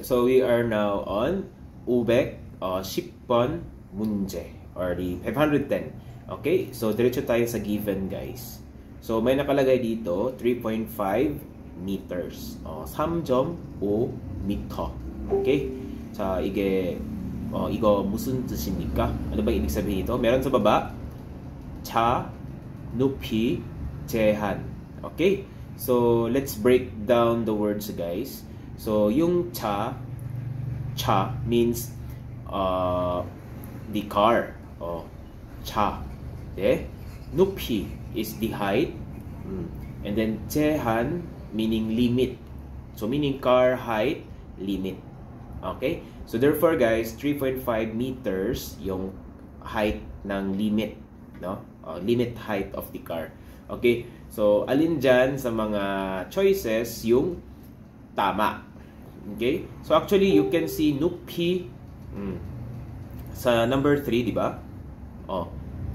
so we are now on 510번 문제 or the 510. Okay, so diretso tayo sa given, guys. So may nakalagay dito 3.5 meters. 3.5 meter. Okay? 자, 이거 무슨 뜻입니까? ano ba ibig sabihin ito? meron sa baba 차, 높이, 제한. Okay? So let's break down the words, guys. So yung cha means the car. 차. 네? 높이 is the height. And then 제한 meaning limit. So meaning car height limit. Okay? So therefore, guys, 3.5 meters yung height ng limit, no? Limit height of the car. Okay? So alin dyan sa mga choices yung tama? Okay? So actually you can see 높이 sa number 3, di ba?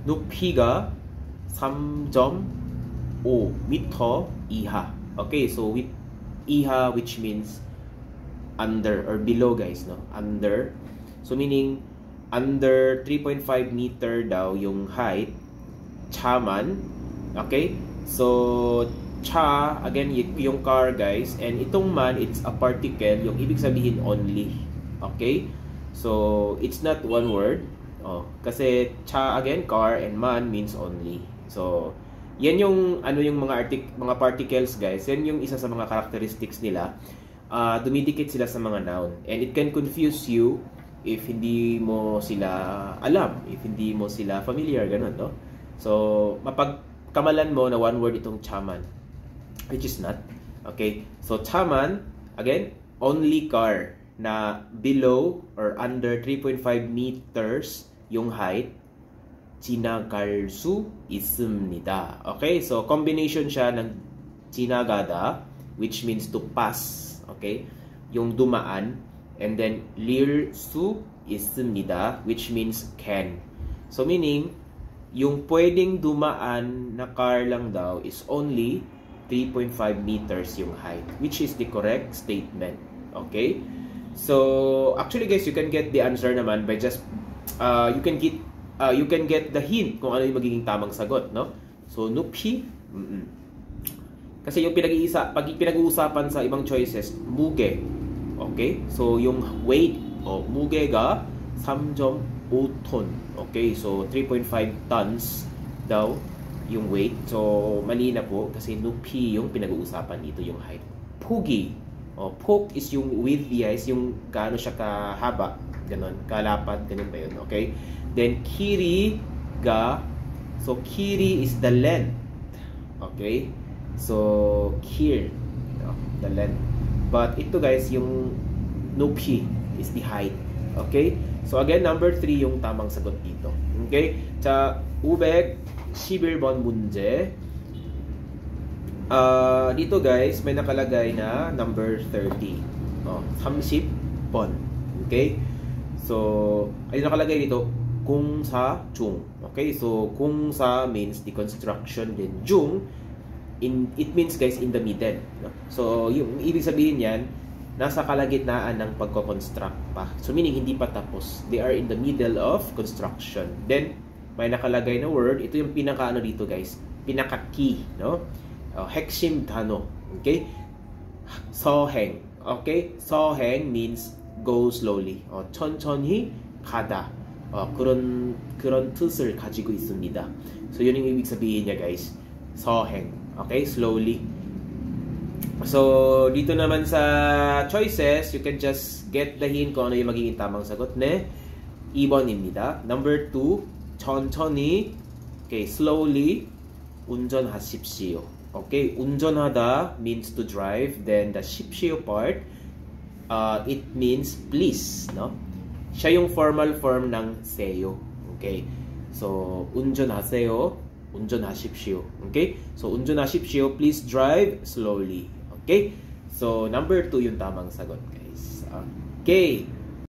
높이가 3.5 meter 이하. Okay, so with iha, which means under or below, guys, no? Under. So meaning under 3.5 meter daw yung height. 차만. Okay? So cha, again, yung car, guys, and itong man, it's a particle, yung ibig sabihin only. Okay? So it's not one word. Kasi cha, again, car, and man means only. So yan yung yung mga particles, guys. Yan yung isa sa mga characteristics nila. Dumidikit sila sa mga noun, and it can confuse you if hindi mo sila alam, if hindi mo sila familiar, ganun, no? So mapagkamalan mo na one word itong chaman, which is not. Okay, so chaman, again, only car na below or under 3.5 meters yung height. 지나갈 수 있습니다. Okay, so combination siya ng 지나가다, which means to pass. Okay, yung dumaan, and then 릴 수 있습니다, which means can. So meaning yung pwedeng dumaan na car lang daw is only 3.5 meters yung height, which is the correct statement. Okay, so actually, guys, you can get the answer naman by just you can get the hint kung ano yung magiging tamang sagot, no? So 높이, kasi yung pinag-uusapan sa ibang choices, 무게. Okay? So yung weight, 무게가 3.5 ton. Okay? So 3.5 tons daw yung weight. So mali na po kasi 높이 yung pinag-uusapan dito, yung height. 폭이. 폭 is yung width, guys, yung gaano siya kahaba, ganon, kalapad, ganon ba yun? Okay? Then 길이가, so 길이 is the length. Okay? So here, the length. But ito, guys, yung 높이 is the height. Okay? So again, number 3 yung tamang sagot dito. Okay? 자, 511번 문제. Dito, guys, may nakalagay na number 30. 30번. Okay? So, ay nakalagay dito, 공사 중. Okay? So, 공사 means the construction, then 중, it means, guys, in the middle. So, yung ibig sabihin yan, nasa kalagitnaan ng pagko-construct pa. So, meaning hindi pa tapos. They are in the middle of construction. Then, may nakalagay na word. Ito yung pinaka-ano dito, guys. Pinaka-key, no? 핵심 단어. Okay? 서행. Okay? 서행 means go slowly. 천천히 가다. 그런 뜻을 가지고 있습니다. So, yun yung ibig sabihin niya, guys. 서행. Okay? Slowly. So, dito naman sa choices, you can just get the hint kung ano yung magiging tamang sagot. 2번입니다. Number 2, 천천히, okay, slowly, 운전하십시오. Okay, 운전하다 means to drive. Then the 십시오 part, it means please, no? Siya yung formal form ng 세요. Okay, so 운전하세요, 운전하십시오. Okay, so 운전하십시오, please drive slowly. Okay, so number 2 yung tamang sagot, guys. Okay.